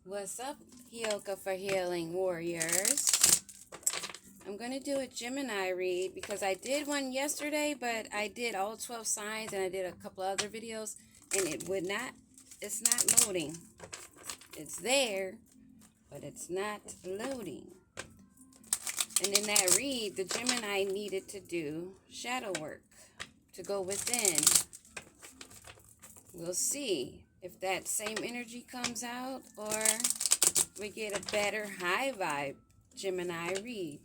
What's up, Yoga for Healing Warriors? I'm going to do a Gemini read because I did one yesterday, but I did all 12 signs and I did a couple other videos and it's not loading. It's there, but it's not loading. And in that read, the Gemini needed to do shadow work to go within. We'll see if that same energy comes out or we get a better high vibe Gemini read.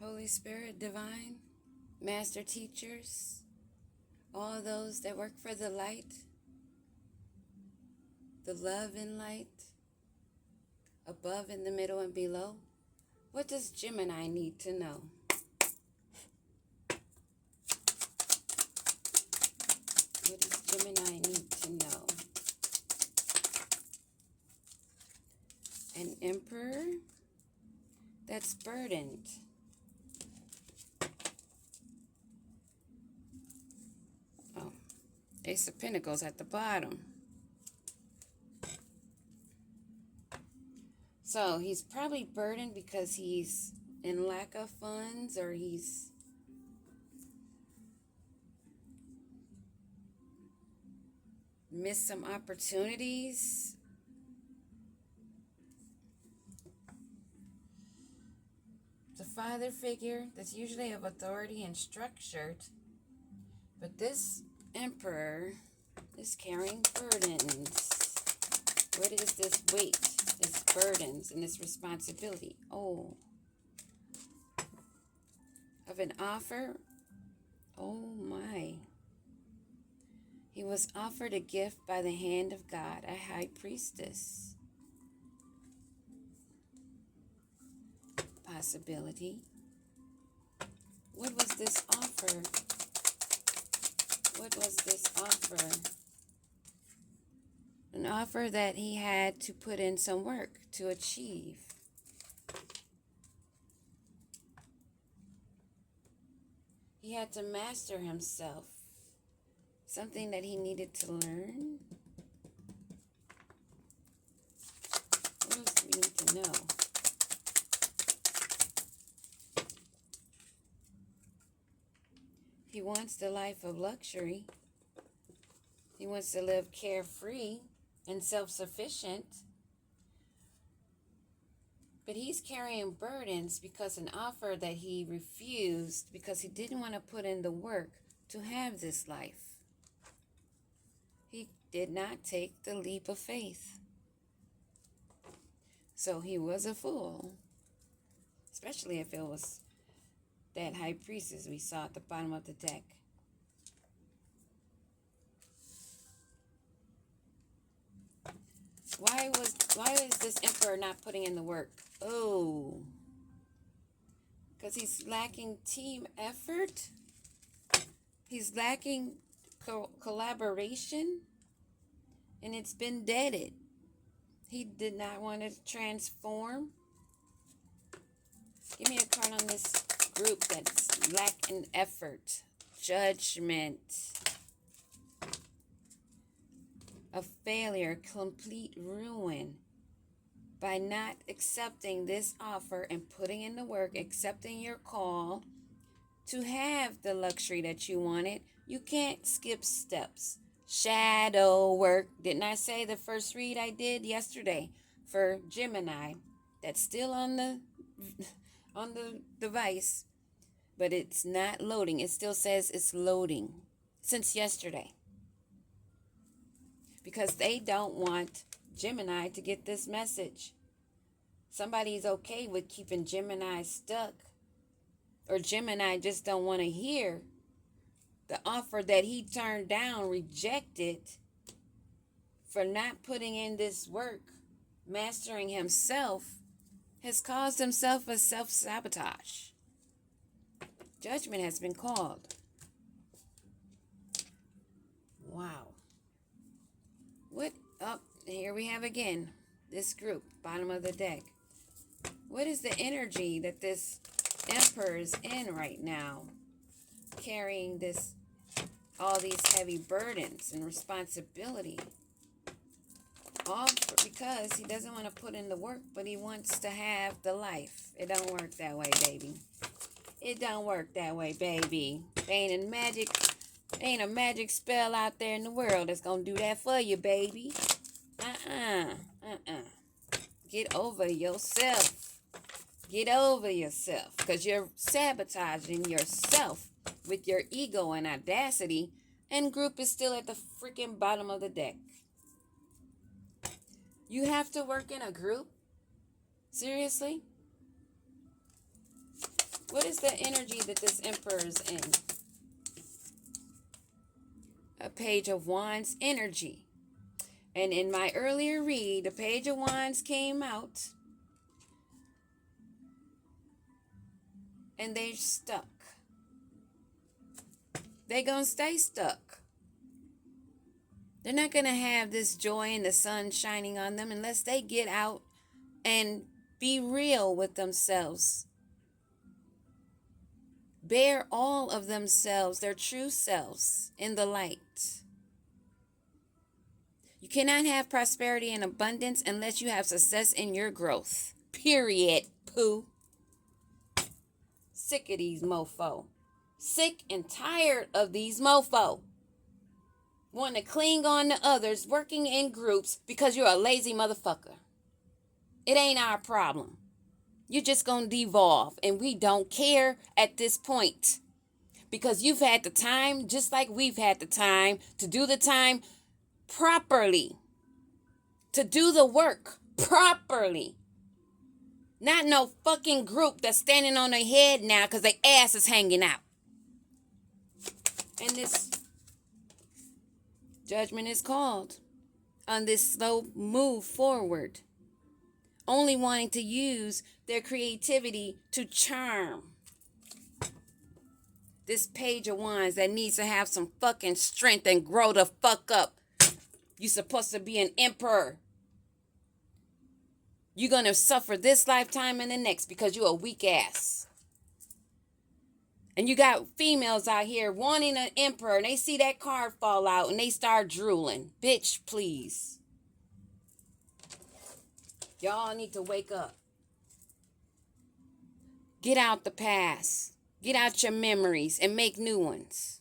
Holy Spirit, Divine, Master Teachers, all those that work for the light, the love and light, above, in the middle, and below. What does Gemini need to know? What does Gemini need to know? An Emperor that's burdened. Oh, Ace of Pentacles at the bottom. So he's probably burdened because he's in lack of funds, or he's missed some opportunities. The father figure that's usually of authority and structured, but this Emperor is carrying burdens. What is this weight, this burdens, and this responsibility? Oh, of an offer. Oh my. He was offered a gift by the hand of God, a high priestess. Possibility. What was this offer? What was this offer? An offer that he had to put in some work to achieve. He had to master himself. Something that he needed to learn. What else do we need to know? He wants the life of luxury. He wants to live carefree and self-sufficient. But he's carrying burdens because an offer that he refused because he didn't want to put in the work to have this life. He did not take the leap of faith. So he was a fool. Especially if it was that high priestess we saw at the bottom of the deck. Why is this Emperor not putting in the work? Oh, because he's lacking team effort. He's lacking collaboration, and it's been deaded. He did not want to transform. Give me a card on this group that's lacking effort, judgment, a failure, complete ruin. By not accepting this offer and putting in the work, accepting your call to have the luxury that you wanted, you can't skip steps. Shadow work. Didn't I say the first read I did yesterday for Gemini? That's still on the device, but it's not loading. It still says it's loading since yesterday. Because they don't want Gemini to get this message. Somebody's okay with keeping Gemini stuck, or Gemini just don't want to hear the offer that he turned down, rejected, for not putting in this work, mastering himself, has caused himself a self-sabotage. Judgment has been called. Wow. What up? Here we have again this group, bottom of the deck. What is the energy that this Emperor is in right now, carrying all these heavy burdens and responsibility. All because he doesn't want to put in the work, but he wants to have the life. It don't work that way, baby. It don't work that way, baby. Ain't a magic spell out there in the world that's gonna do that for you, baby. Get over yourself. Get over yourself. Because you're sabotaging yourself with your ego and audacity, and group is still at the freaking bottom of the deck. You have to work in a group? Seriously? What is the energy that this Emperor is in? A Page of Wands energy. And in my earlier read, the Page of Wands came out. And they're stuck. They're going to stay stuck. They're not going to have this joy and the sun shining on them unless they get out and be real with themselves. Bear all of themselves, their true selves, in the light. You cannot have prosperity and abundance unless you have success in your growth. Period. Pooh. Sick of these mofo. Sick and tired of these mofo. Want to cling on to others, working in groups because you're a lazy motherfucker. It ain't our problem. You're just going to devolve, and we don't care at this point. Because you've had the time, just like we've had the time, to do the time properly. To do the work properly. Not no fucking group that's standing on their head now because their ass is hanging out. And this judgment is called on this slow move forward. Only wanting to use their creativity to charm. This Page of Wands that needs to have some fucking strength and grow the fuck up. You're supposed to be an emperor. You're going to suffer this lifetime and the next because you're a weak ass. And you got females out here wanting an emperor, and they see that card fall out and they start drooling. Bitch, please. Y'all need to wake up. Get out the past. Get out your memories and make new ones.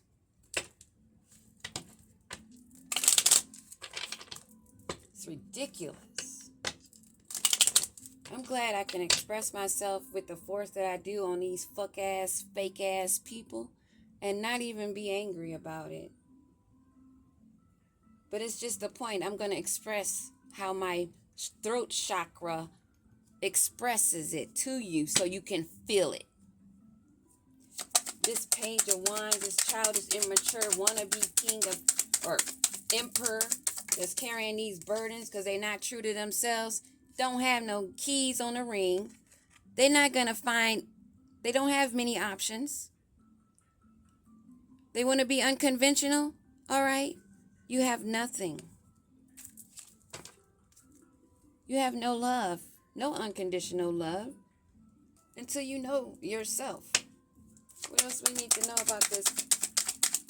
It's ridiculous. I'm glad I can express myself with the force that I do on these fuck-ass, fake-ass people and not even be angry about it. But it's just the point. I'm going to express how my throat chakra expresses it to you so you can feel it. This Page of Wands, this childish, immature, wannabe king or emperor that's carrying these burdens because they're not true to themselves, don't have no keys on the ring. They're not going to find, they don't have many options. They want to be unconventional? All right. You have nothing. You have no love, no unconditional love until you know yourself. What else we need to know about this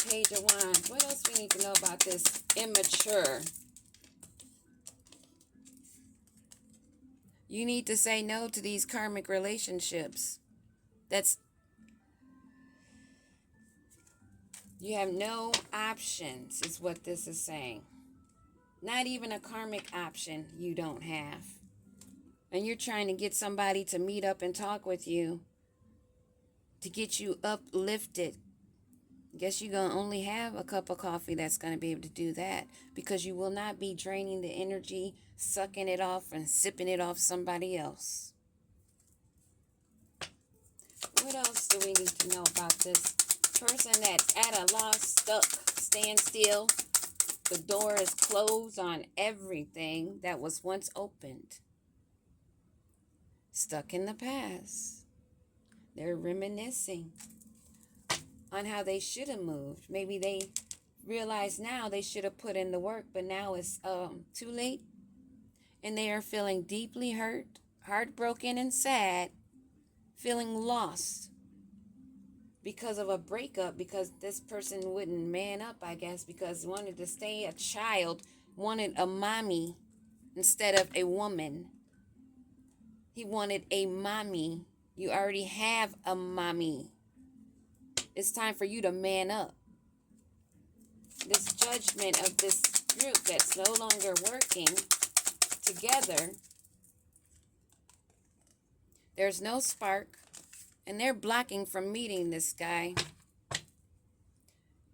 Page of Wands? What else we need to know about this immature? You need to say no to these karmic relationships. You have no options, is what this is saying. Not even a karmic option you don't have. And you're trying to get somebody to meet up and talk with you to get you uplifted. Guess you're going to only have a cup of coffee that's going to be able to do that, because you will not be draining the energy, sucking it off and sipping it off somebody else. What else do we need to know about this person that's at a loss, stuck, stand still? The door is closed on everything that was once opened. Stuck in the past. They're reminiscing on how they should have moved. Maybe they realize now they should have put in the work, but now it's too late. And they are feeling deeply hurt, heartbroken, and sad feeling lost because of a breakup, because this person wouldn't man up, I guess, because wanted to stay a child, wanted a mommy instead of a woman. He wanted a mommy. You already have a mommy. It's time for you to man up. This judgment of this group that's no longer working together, there's no spark, and they're blocking from meeting this guy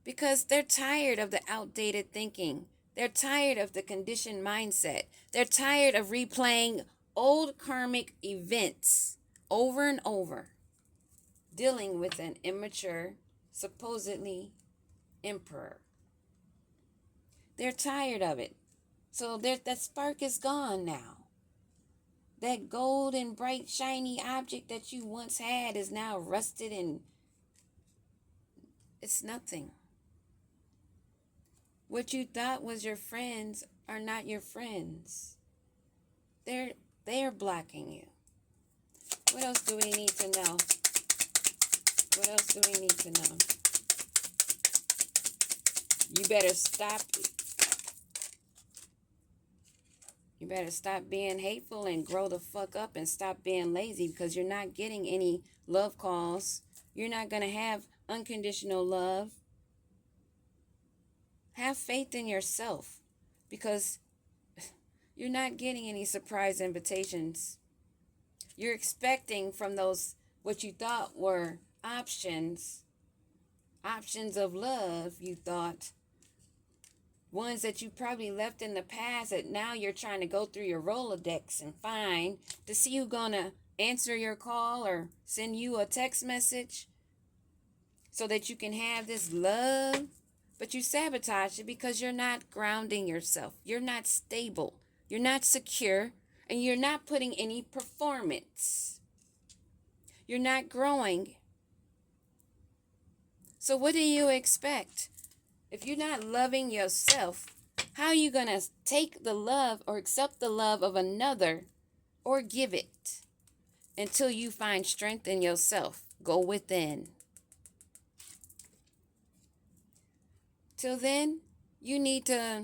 because they're tired of the outdated thinking. They're tired of the conditioned mindset. They're tired of replaying old karmic events over and over, dealing with an immature, supposedly emperor. They're tired of it. So that spark is gone now. That gold and bright, shiny object that you once had is now rusted and it's nothing. What you thought was your friends are not your friends. They're blocking you. What else do we need to know? What else do we need to know? You better stop. You better stop being hateful and grow the fuck up and stop being lazy, because you're not getting any love calls. You're not going to have unconditional love. Have faith in yourself, because you're not getting any surprise invitations. You're expecting from those what you thought were options of love, you thought. Ones that you probably left in the past that now you're trying to go through your Rolodex and find to see who's going to answer your call or send you a text message so that you can have this love. But you sabotage it because you're not grounding yourself. You're not stable. You're not secure. And you're not putting any performance. You're not growing. So what do you expect? If you're not loving yourself, how are you going to take the love or accept the love of another or give it until you find strength in yourself? Go within. Till then, you need to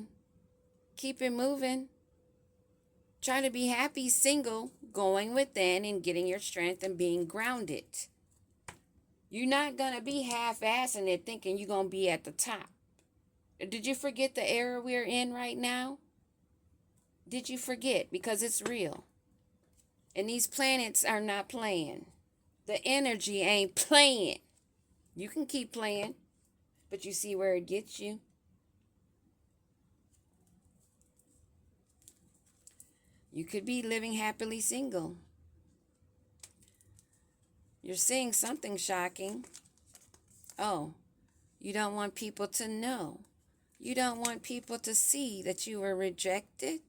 keep it moving. Try to be happy single, going within and getting your strength and being grounded. You're not going to be half-assing it thinking you're going to be at the top. Did you forget the era we're in right now? Did you forget? Because it's real. And these planets are not playing. The energy ain't playing. You can keep playing, but you see where it gets you. You could be living happily single. You're seeing something shocking. Oh, you don't want people to know. You don't want people to see that you were rejected.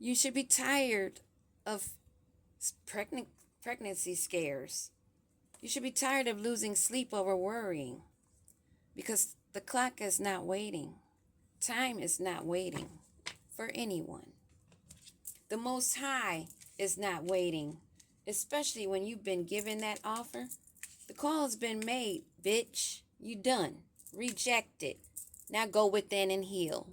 You should be tired of pregnancy scares. You should be tired of losing sleep over worrying, because the clock is not waiting. Time is not waiting for anyone. The Most High is not waiting, especially when you've been given that offer. The call's been made, bitch. You done. Rejected. Now go within and heal.